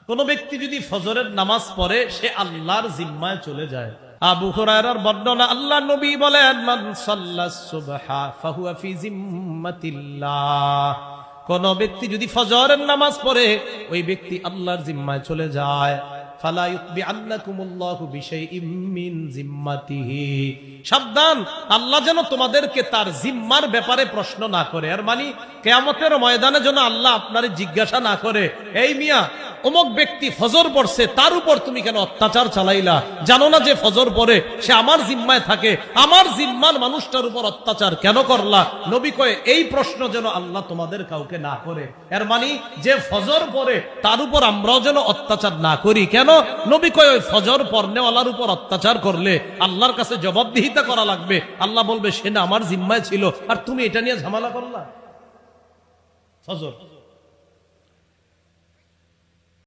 কোন ব্যক্তি যদি ফজরের নামাজ পড়ে সে আল্লাহর জিম্মায় চলে যায়। আবু হুরায়রার বর্ণনা, আল্লাহ নবী বলেন, মান সাল্লাস সুবহা ফাহুয়া ফি জিম্মাতিল্লাহ। কোন ব্যক্তি যদি ফজরের নামাজ পড়ে ওই ব্যক্তি আল্লাহর জিম্মায় চলে যায়। ফালা ইউতবিআন্নাকুমুল্লাহু বিশাইইম মিন জিম্মাতিহি। সাবধান, আল্লাহ যেন তোমাদেরকে তার জিম্মার ব্যাপারে প্রশ্ন না করে। আর মানে কিয়ামতের ময়দানে যেন আল্লাহ আপনারে জিজ্ঞাসা না করে, এই মিয়া অমুক ব্যক্তি ফজর পড়ছে, তার উপর তুমি কেন অত্যাচার চালাইলা? জানো না যে ফজর পড়ে সে আমার জিম্মায় থাকে, আমার জিম্মার মানুষটার উপর অত্যাচার কেন করলা? নবী কয় এই প্রশ্ন যেন আল্লাহ তোমাদের কাউকে না করে। এর মানে যে ফজর পড়ে তার উপর আমরাও যেন অত্যাচার না করি। কেন? নবী কয় ওই ফজর পড়নেওয়ালার উপর অত্যাচার করলে আল্লাহর কাছে জবাবদিহিতা করা লাগবে। আল্লাহ বলবে সে না আমার জিম্মায় ছিল আর তুমি এটা নিয়ে ঝামেলা করলা। ফজর